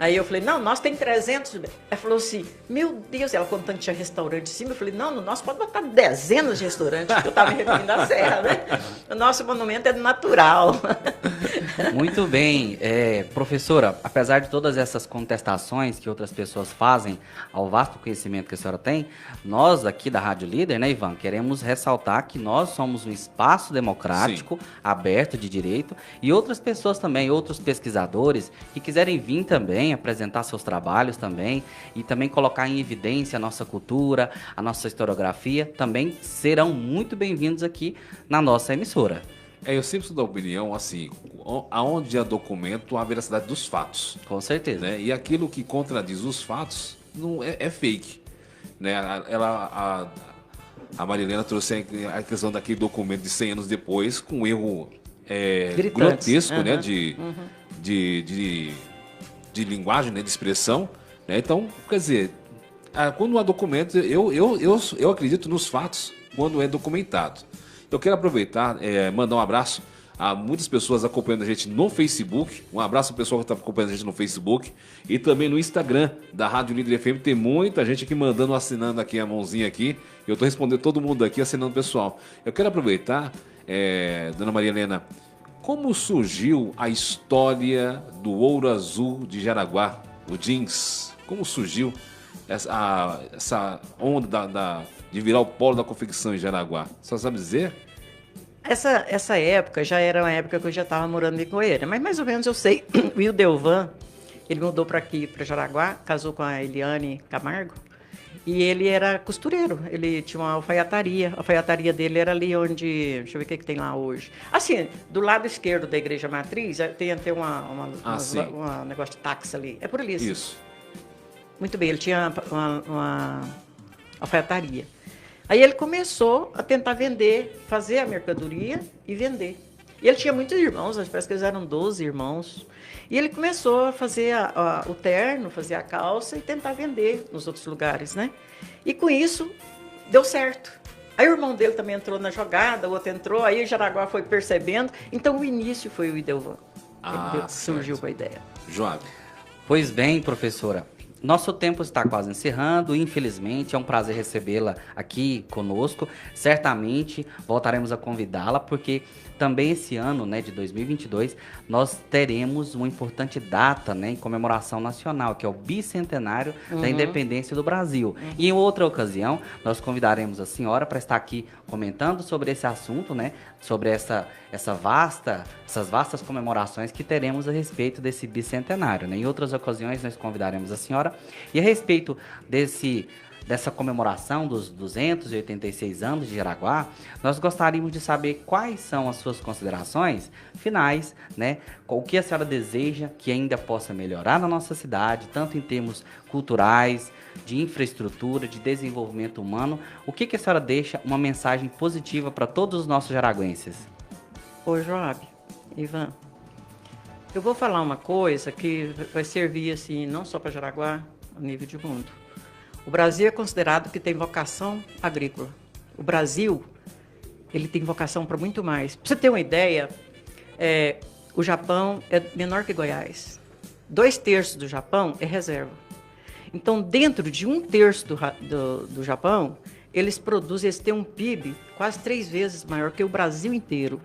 Aí eu falei, não, nós tem 300. Ela falou assim, meu Deus, ela contando que tinha restaurante em cima, eu falei, não, no nosso pode botar dezenas de restaurantes, porque eu estava me referindo à serra, né? O nosso monumento é natural. Muito bem. Professora, apesar de todas essas contestações que outras pessoas fazem ao vasto conhecimento que a senhora tem, nós aqui da Rádio Líder, né, Ivan, queremos ressaltar que nós somos um espaço democrático, sim, aberto de direito, e outras pessoas também, outros pesquisadores que quiserem vir também, apresentar seus trabalhos também, e também colocar em evidência a nossa cultura, a nossa historiografia, também serão muito bem-vindos aqui na nossa emissora. Eu sempre sou da opinião, assim, aonde há documento, há veracidade dos fatos. Com certeza. Né? E aquilo que contradiz os fatos não é fake. Né? A Marilena trouxe a questão daquele documento de 100 anos depois, com um erro grotesco, né? De linguagem, né? De expressão. Né? Então, quer dizer, quando há documento, eu acredito nos fatos quando é documentado. Eu quero aproveitar, mandar um abraço a muitas pessoas acompanhando a gente no Facebook. Um abraço ao pessoal que está acompanhando a gente no Facebook e também no Instagram da Rádio Líder FM. Tem muita gente aqui mandando, assinando aqui a mãozinha aqui. Eu estou respondendo todo mundo aqui, assinando o pessoal. Eu quero aproveitar, dona Maria Helena, como surgiu a história do Ouro Azul de Jaraguá, o jeans? Como surgiu essa onda de virar o polo da confecção em Jaraguá? Você sabe dizer? Essa época já era uma época que eu já estava morando em Goiânia, mas mais ou menos eu sei. O Ildevan, ele mudou para aqui, para Jaraguá, casou com a Eliane Camargo, e ele era costureiro, ele tinha uma alfaiataria. A alfaiataria dele era ali onde, deixa eu ver o que tem lá hoje. Assim, do lado esquerdo da Igreja Matriz, tem até um negócio de táxi ali. É por ali. Assim. Isso. Muito bem, ele tinha uma alfaiataria. Aí ele começou a tentar vender, fazer a mercadoria e vender. E ele tinha muitos irmãos, parece que eles eram 12 irmãos. E ele começou a fazer o terno, fazer a calça e tentar vender nos outros lugares, né? E com isso, deu certo. Aí o irmão dele também entrou na jogada, o outro entrou, aí o Jaraguá foi percebendo. Então o início foi o Ildevan. Ele surgiu com a ideia. Joab. Pois bem, professora. Nosso tempo está quase encerrando, infelizmente, é um prazer recebê-la aqui conosco. Certamente voltaremos a convidá-la, porque também esse ano, né, de 2022, nós teremos uma importante data, né, em comemoração nacional, que é o bicentenário da independência do Brasil. E em outra ocasião, nós convidaremos a senhora para estar aqui comentando sobre esse assunto, né, sobre essas vastas comemorações que teremos a respeito desse bicentenário. Né? Em outras ocasiões, nós convidaremos a senhora. E a respeito dessa comemoração dos 286 anos de Jaraguá, nós gostaríamos de saber quais são as suas considerações finais, né? O que a senhora deseja que ainda possa melhorar na nossa cidade, tanto em termos culturais, de infraestrutura, de desenvolvimento humano. O que a senhora deixa uma mensagem positiva para todos os nossos jaraguenses? Ô, Joab, Ivan, eu vou falar uma coisa que vai servir assim, não só para Jaraguá, a nível de mundo. O Brasil é considerado que tem vocação agrícola. O Brasil, ele tem vocação para muito mais. Para você ter uma ideia, o Japão é menor que Goiás. 2/3 do Japão é reserva. Então, dentro de 1/3 do Japão, eles têm um PIB quase 3 vezes maior que o Brasil inteiro.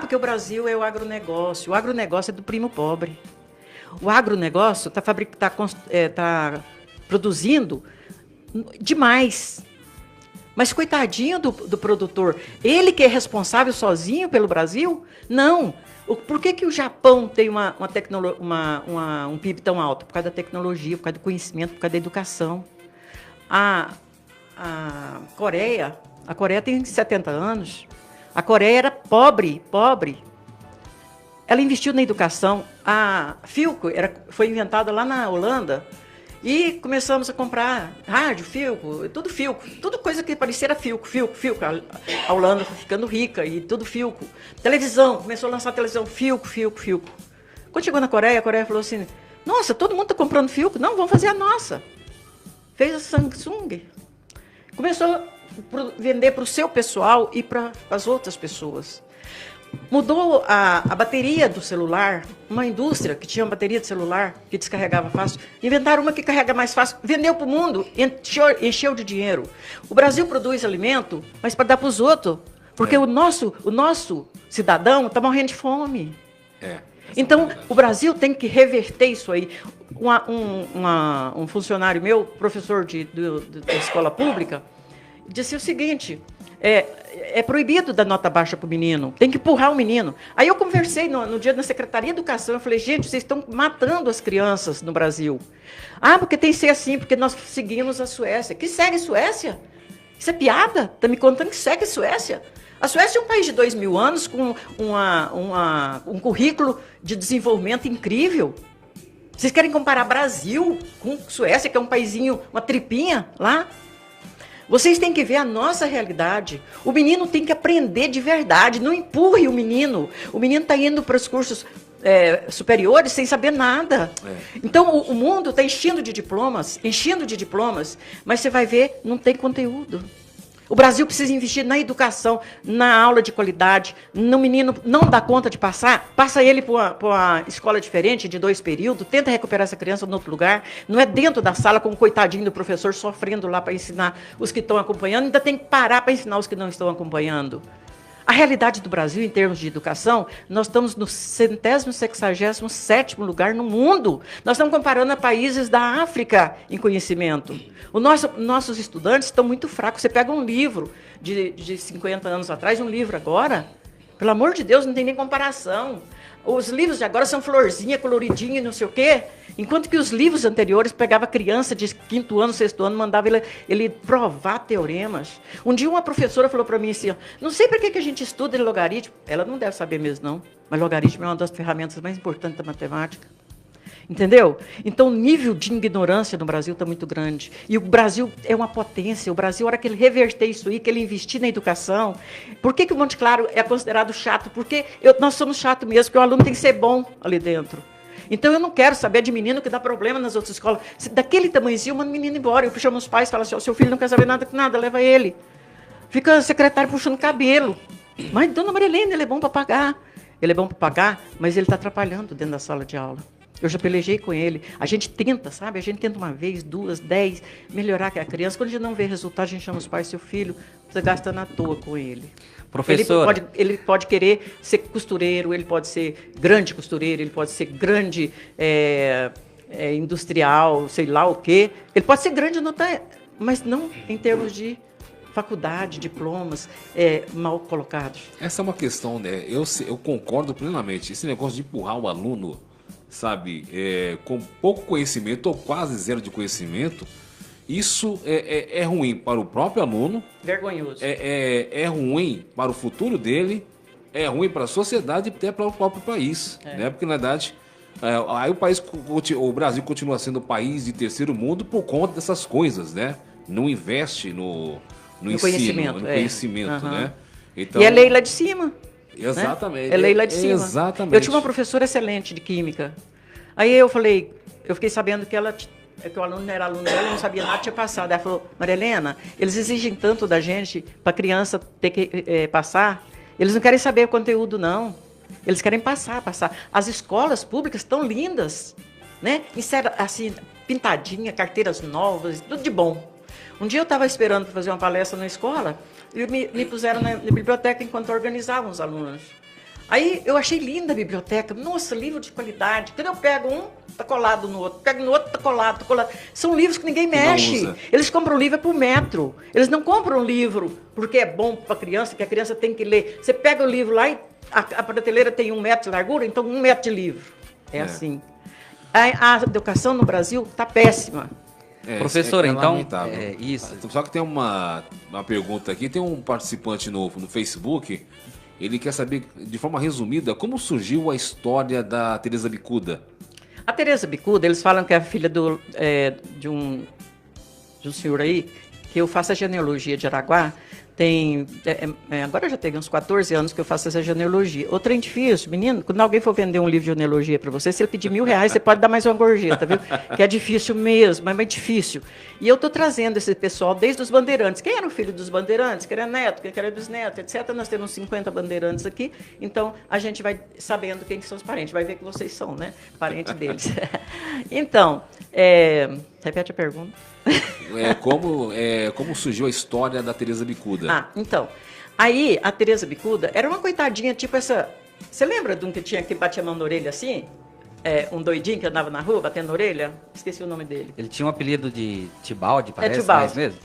Porque o Brasil é o agronegócio. O agronegócio é do primo pobre. O agronegócio está produzindo demais. Mas coitadinho do produtor, ele que é responsável sozinho pelo Brasil? Não. Por que o Japão tem um PIB tão alto? Por causa da tecnologia, por causa do conhecimento, por causa da educação. A Coreia tem 70 anos. A Coreia era pobre. Ela investiu na educação. A Philco foi inventada lá na Holanda. E começamos a comprar rádio, Philco, tudo coisa que parecia era Philco. A Holanda foi ficando rica e tudo Philco. Televisão, começou a lançar televisão, Philco. Quando chegou na Coreia, a Coreia falou assim, nossa, todo mundo está comprando Philco, não, vamos fazer a nossa. Fez a Samsung. Começou a vender para o seu pessoal e para as outras pessoas. Mudou a bateria do celular, uma indústria que tinha uma bateria de celular que descarregava fácil, inventaram uma que carrega mais fácil, vendeu para o mundo, encheu de dinheiro. O Brasil produz alimento, mas para dar para os outros, porque o nosso cidadão está morrendo de fome. Então, o Brasil tem que reverter isso aí. Um funcionário meu, professor da escola pública, disse o seguinte: é proibido dar nota baixa para o menino, tem que empurrar o menino. Aí eu conversei no dia da Secretaria de Educação, eu falei, gente, vocês estão matando as crianças no Brasil. Ah, porque tem que ser assim, porque nós seguimos a Suécia. Que segue a Suécia? Isso é piada? Está me contando que segue a Suécia? A Suécia é um país de 2000 anos com um currículo de desenvolvimento incrível. Vocês querem comparar Brasil com Suécia, que é um paizinho, uma tripinha lá? Vocês têm que ver a nossa realidade. O menino tem que aprender de verdade. Não empurre o menino. O menino está indo para os cursos superiores sem saber nada. Então, o mundo está enchendo de diplomas, mas você vai ver, não tem conteúdo. O Brasil precisa investir na educação, na aula de qualidade. No menino não dá conta de passar, passa ele para uma escola diferente, de 2 períodos, tenta recuperar essa criança em outro lugar. Não é dentro da sala com o coitadinho do professor sofrendo lá para ensinar os que estão acompanhando, ainda tem que parar para ensinar os que não estão acompanhando. A realidade do Brasil, em termos de educação, nós estamos no 167º lugar no mundo. Nós estamos comparando a países da África em conhecimento. Nossos estudantes estão muito fracos. Você pega um livro de 50 anos atrás, um livro agora, pelo amor de Deus, não tem nem comparação. Os livros de agora são florzinha, coloridinha e não sei o quê. Enquanto que os livros anteriores pegava criança de 5º ano, 6º ano, mandava ele provar teoremas. Um dia uma professora falou para mim assim, não sei para que a gente estuda logaritmo. Ela não deve saber mesmo, não. Mas logaritmo é uma das ferramentas mais importantes da matemática. Entendeu? Então, o nível de ignorância no Brasil está muito grande. E o Brasil é uma potência. O Brasil, a hora que ele reverter isso aí, que ele investir na educação... Por que o Monte Claro é considerado chato? Porque nós somos chatos mesmo, porque o aluno tem que ser bom ali dentro. Então, eu não quero saber de menino que dá problema nas outras escolas. Daquele tamanhozinho, manda o menino embora. Eu chamo os pais e falo assim, seu filho não quer saber nada com nada, leva ele. Fica a secretária puxando cabelo. Mas, dona Marilene, ele é bom para pagar. Ele é bom para pagar, mas ele está atrapalhando dentro da sala de aula. Eu já pelejei com ele. A gente tenta, sabe? A gente tenta uma vez, 2, 10, melhorar a criança. Quando a gente não vê resultado, a gente chama os pais, seu filho, você gasta na toa com ele. Professor, ele pode querer ser costureiro, ele pode ser grande costureiro, ele pode ser grande industrial, sei lá o quê. Ele pode ser grande, mas não em termos de faculdade, diplomas mal colocados. Essa é uma questão, né? Eu concordo plenamente. Esse negócio de empurrar o aluno, sabe, com pouco conhecimento ou quase zero de conhecimento, isso é ruim para o próprio aluno. Vergonhoso. É ruim para o futuro dele, é ruim para a sociedade e até para o próprio país. Né? Porque, na verdade, aí o Brasil continua sendo o país de terceiro mundo por conta dessas coisas, né? Não investe no ensino, conhecimento, no conhecimento, né? Então, e é lei lá de cima. Exatamente. Né? É lei lá de cima. Exatamente. Eu tinha uma professora excelente de química. Aí eu fiquei sabendo que o aluno não era aluno dela, não sabia nada, tinha passado. Ela falou, Maria Helena, eles exigem tanto da gente para a criança ter que passar, eles não querem saber o conteúdo, não. Eles querem passar. As escolas públicas estão lindas, né? Assim, pintadinha, carteiras novas, tudo de bom. Um dia eu estava esperando para fazer uma palestra na escola e me puseram na biblioteca enquanto organizavam os alunos. Aí eu achei linda a biblioteca. Nossa, livro de qualidade. Quando eu pego um, tá colado no outro. Pego no outro, tá colado. São livros que ninguém mexe. Eles compram livro por metro. Eles não compram livro porque é bom para a criança, que a criança tem que ler. Você pega o livro lá e a prateleira tem 1 metro de largura, então 1 metro de livro. É assim. A educação no Brasil está péssima. Professor, então, isso. Só que tem uma pergunta aqui, tem um participante no Facebook, ele quer saber, de forma resumida, como surgiu a história da Teresa Bicuda. A Teresa Bicuda, eles falam que é a filha de um senhor aí, que eu faço a genealogia de Araguá, Agora eu já tenho uns 14 anos que eu faço essa genealogia. O trem difícil, menino, quando alguém for vender um livro de genealogia para você, se ele pedir R$1.000, você pode dar mais uma gorjeta, viu? Que é difícil mesmo, mas é difícil. E eu estou trazendo esse pessoal desde os bandeirantes. Quem era o filho dos bandeirantes? Quem era neto, quem era bisneto, etc. Nós temos 50 bandeirantes aqui, então a gente vai sabendo quem são os parentes. Vai ver que vocês são, né? Parente deles. Então, repete a pergunta. Como surgiu a história da Teresa Bicuda? Então. Aí, a Teresa Bicuda era uma coitadinha, tipo essa... Você lembra de um que batia a mão na orelha assim? Um doidinho que andava na rua, batendo na orelha? Esqueci o nome dele. Ele tinha um apelido de Tibaldi, parece? Tibaldi. Mesmo?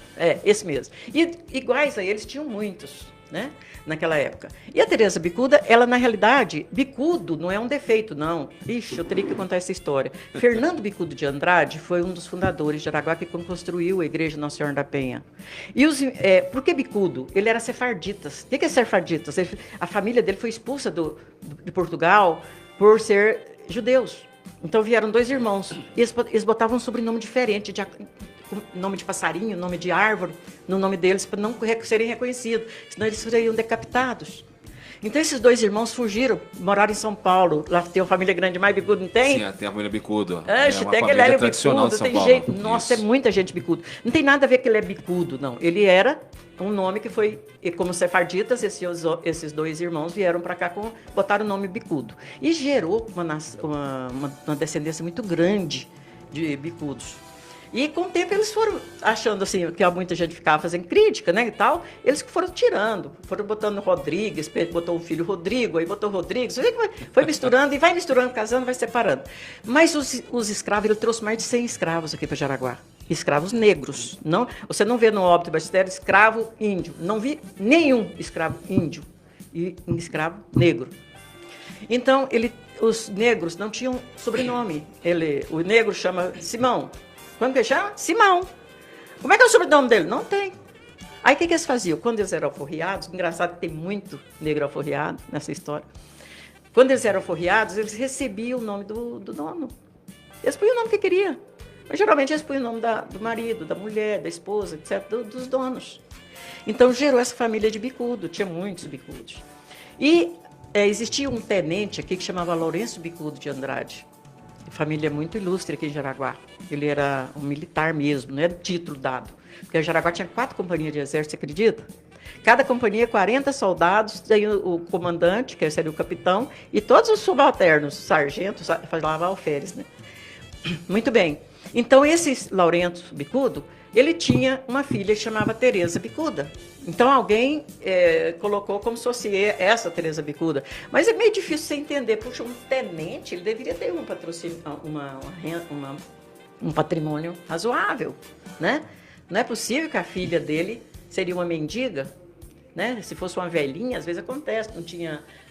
Esse mesmo. E iguais a eles, tinham muitos, né? Naquela época. E a Teresa Bicuda, ela, na realidade, bicudo não é um defeito, não. Ixi, eu teria que contar essa história. Fernando Bicudo de Andrade foi um dos fundadores de Jaraguá que construiu a Igreja Nossa Senhora da Penha. E por que bicudo? Ele era sefarditas. O que é sefarditas? A família dele foi expulsa de Portugal por ser judeus. Então vieram 2 irmãos. E eles botavam um sobrenome diferente, nome de passarinho, nome de árvore, no nome deles, para não serem reconhecidos, senão eles seriam decapitados. Então esses 2 irmãos fugiram, moraram em São Paulo. Lá tem uma família grande demais, bicudo, não tem? Sim, tem a família Bicudo. Uma família tradicional de São Paulo. Gente, nossa, é muita gente bicudo. Não tem nada a ver que ele é bicudo, não. Ele era um nome que foi, como sefarditas, esses 2 irmãos vieram para cá, botaram o nome bicudo. E gerou uma descendência muito grande de bicudos. E com o tempo eles foram achando assim, que muita gente ficava fazendo crítica, né, e tal, eles foram tirando, foram botando Rodrigues, botou o filho Rodrigo, aí botou Rodrigues, foi misturando e vai misturando, casando, vai separando. Mas os escravos, ele trouxe mais de 100 escravos aqui para Jaraguá. Escravos negros. Não, você não vê no óbito batistério escravo índio. Não vi nenhum escravo índio e um escravo negro. Então, os negros não tinham sobrenome. O negro chama Simão. Quando que ele chama? Simão. Como é que é o sobrenome dele? Não tem. Aí o que eles faziam? Quando eles eram alforriados, engraçado que tem muito negro alforriado nessa história. Quando eles eram alforriados, eles recebiam o nome do dono. Eles punham o nome que queriam. Mas geralmente eles punham o nome do marido, da mulher, da esposa, etc., dos donos. Então gerou essa família de bicudo, tinha muitos bicudos. E existia um tenente aqui que chamava Lourenço Bicudo de Andrade. Família muito ilustre aqui em Jaraguá. Ele era um militar mesmo, não era título dado. Porque Jaraguá tinha 4 companhias de exército, você acredita? Cada companhia, 40 soldados, daí o comandante, que seria o capitão, e todos os subalternos, sargentos, falavam alferes, né? Muito bem. Então, esse Lourenço Bicudo, ele tinha uma filha que chamava Teresa Bicuda. Então, alguém colocou como se fosse essa Teresa Bicuda. Mas é meio difícil você entender. Puxa, um tenente, ele deveria ter um patrocínio, um patrimônio razoável, né? Não é possível que a filha dele seria uma mendiga, né? Se fosse uma velhinha, às vezes acontece,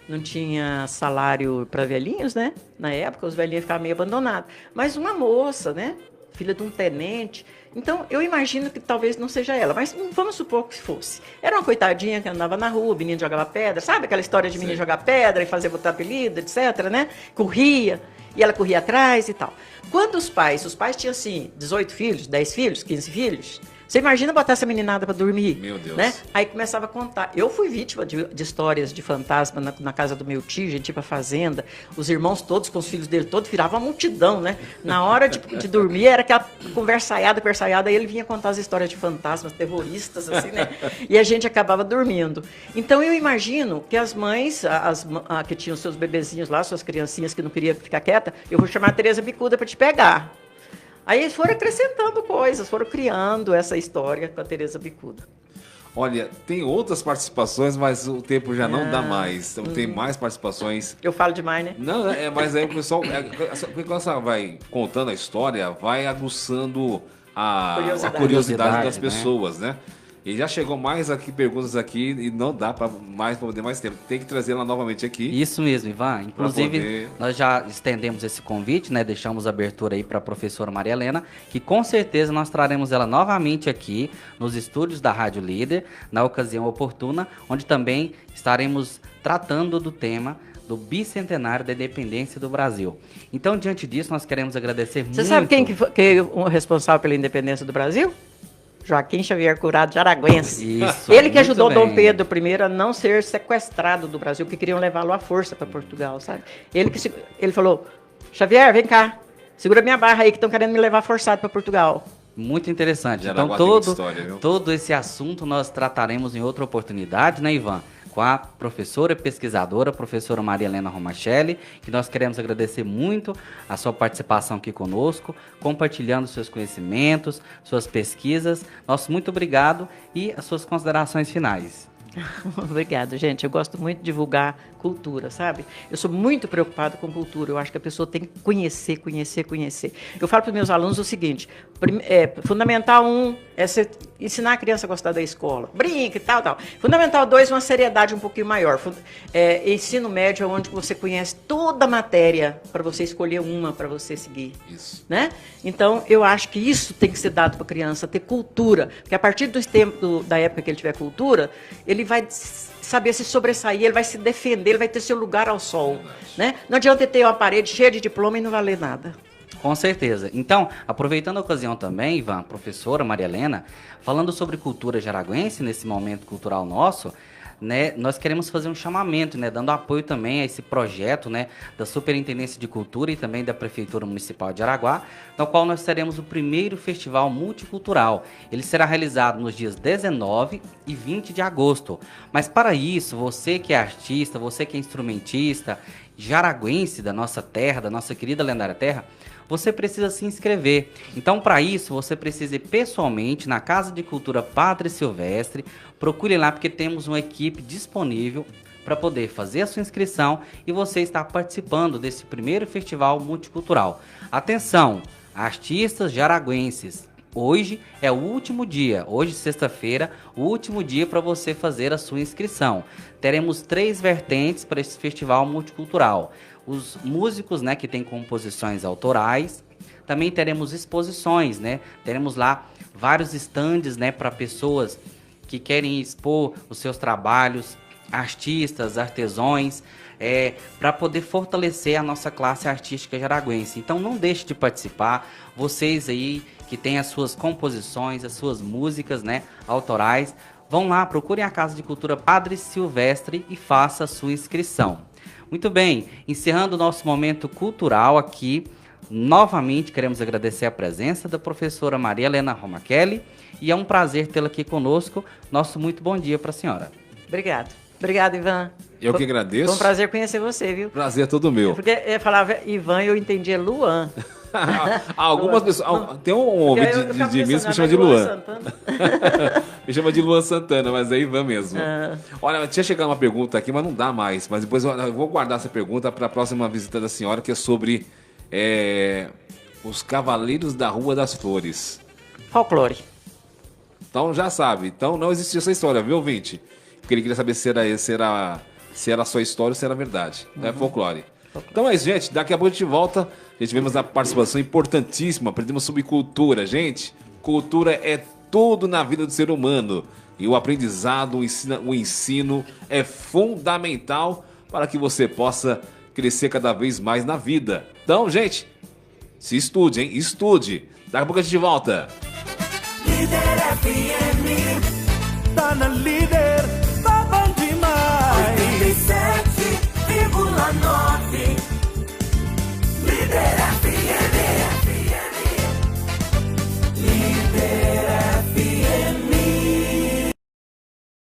não tinha salário para velhinhos, né? Na época, os velhinhos ficavam meio abandonados. Mas uma moça, né? Filha de um tenente. Então, eu imagino que talvez não seja ela, mas vamos supor que fosse. Era uma coitadinha que andava na rua, o menino jogava pedra, sabe aquela história de menino jogar pedra e fazer botar apelido, etc, né? Corria, e ela corria atrás e tal. Quando os pais tinham assim, 18 filhos, 10 filhos, 15 filhos, você imagina botar essa meninada para dormir? Meu Deus. Né? Aí começava a contar. Eu fui vítima de histórias de fantasma na casa do meu tio, gente, tipo a fazenda. Os irmãos todos, com os filhos dele todos, viravam uma multidão, né? Na hora de dormir, era aquela conversaiada, aí ele vinha contar as histórias de fantasmas, terroristas, assim, né? E a gente acabava dormindo. Então, eu imagino que as mães, que tinham seus bebezinhos lá, suas criancinhas que não queriam ficar quieta, eu vou chamar a Teresa Bicuda para te pegar. Aí eles foram acrescentando coisas, foram criando essa história com a Teresa Bicuda. Olha, tem outras participações, mas o tempo já não dá mais. Então, tem mais participações. Eu falo demais, né? Não, mas aí o pessoal, quando você vai contando a história, vai aguçando a curiosidade das pessoas, né? E já chegou mais perguntas aqui e não dá para poder mais tempo. Tem que trazer ela novamente aqui. Isso mesmo, Ivan. Inclusive, nós já estendemos esse convite, né? Deixamos a abertura aí para a professora Maria Helena, que com certeza nós traremos ela novamente aqui nos estúdios da Rádio Líder, na ocasião oportuna, onde também estaremos tratando do tema do bicentenário da independência do Brasil. Então, diante disso, nós queremos agradecer muito... Você sabe quem que é o responsável pela independência do Brasil? Joaquim Xavier Curado de Araguense. Isso, Ele que muito ajudou bem. Dom Pedro I a não ser sequestrado do Brasil, porque queriam levá-lo à força para Portugal, sabe? Ele falou, Xavier, vem cá, segura minha barra aí que estão querendo me levar forçado para Portugal. Muito interessante. Jaraguá Então, tem muita história, viu? todo esse assunto nós trataremos em outra oportunidade, né, Ivan? Com a professora e pesquisadora, professora Maria Helena Romachelli, que nós queremos agradecer muito a sua participação aqui conosco, compartilhando seus conhecimentos, suas pesquisas. Nosso muito obrigado e as suas considerações finais. Obrigada, gente. Eu gosto muito de divulgar cultura, sabe? Eu sou muito preocupado com cultura. Eu acho que a pessoa tem que conhecer. Eu falo para os meus alunos o seguinte, Fundamental 1 é você ensinar a criança a gostar da escola. Brinca e tal. Fundamental 2, uma seriedade um pouquinho maior. Ensino médio é onde você conhece toda a matéria para você escolher uma para você seguir. Isso. Né? Então, eu acho que isso tem que ser dado para a criança, ter cultura. Porque a partir da época que ele tiver cultura, ele vai saber se sobressair, ele vai se defender, ele vai ter seu lugar ao sol. Né? Não adianta ele ter uma parede cheia de diploma e não valer nada. Com certeza. Então, aproveitando a ocasião também, Ivan, professora Maria Helena, falando sobre cultura jaraguense nesse momento cultural nosso, né, nós queremos fazer um chamamento, né, dando apoio também a esse projeto, né, da Superintendência de Cultura e também da Prefeitura Municipal de Jaraguá, no qual nós teremos o primeiro festival multicultural. Ele será realizado nos dias 19 e 20 de agosto. Mas para isso, você que é artista, você que é instrumentista, jaraguense da nossa terra, da nossa querida lendária terra, você precisa se inscrever. Então, para isso, você precisa ir pessoalmente na Casa de Cultura Padre Silvestre. Procure lá, porque temos uma equipe disponível para poder fazer a sua inscrição e você estar participando desse primeiro festival multicultural. Atenção, artistas jaraguenses. Hoje é o último dia, hoje sexta-feira, o último dia para você fazer a sua inscrição. Teremos 3 vertentes para esse festival multicultural. Os músicos, né, que têm composições autorais. Também teremos exposições, né? Teremos lá vários estandes, né, para pessoas que querem expor os seus trabalhos, artistas, artesãos, para poder fortalecer a nossa classe artística jaraguense. Então não deixe de participar, vocês aí que têm as suas composições, as suas músicas, né, autorais, vão lá, procurem a Casa de Cultura Padre Silvestre e faça a sua inscrição. Muito bem, encerrando o nosso momento cultural aqui, novamente queremos agradecer a presença da professora Maria Helena Romachelli e é um prazer tê-la aqui conosco. Nosso muito bom dia para a senhora. Obrigado, Ivan. Eu que agradeço. Foi um prazer conhecer você, viu? Prazer é todo meu. Porque eu falava Ivan e eu entendia Luan. Algumas pessoas. Tem um ouvinte de mim que me chama de Luan. Me chama de Luan Santana, mas é Ivan mesmo. Olha, tinha chegado uma pergunta aqui, mas não dá mais. Mas depois eu vou guardar essa pergunta para a próxima visita da senhora, que é sobre os Cavaleiros da Rua das Flores. Folclore. Então já sabe. Então não existia essa história, viu, ouvinte? Porque ele queria saber se era só história ou se era verdade. É folclore. Então é isso, gente. Daqui a pouco a gente volta. A gente vemos a participação importantíssima. Aprendemos sobre cultura. Gente, cultura é tudo na vida do ser humano. E o aprendizado, o ensino é fundamental para que você possa crescer cada vez mais na vida. Então, gente, se estude, hein? Estude. Daqui a pouco a gente volta. Líder FM, tá na Líder.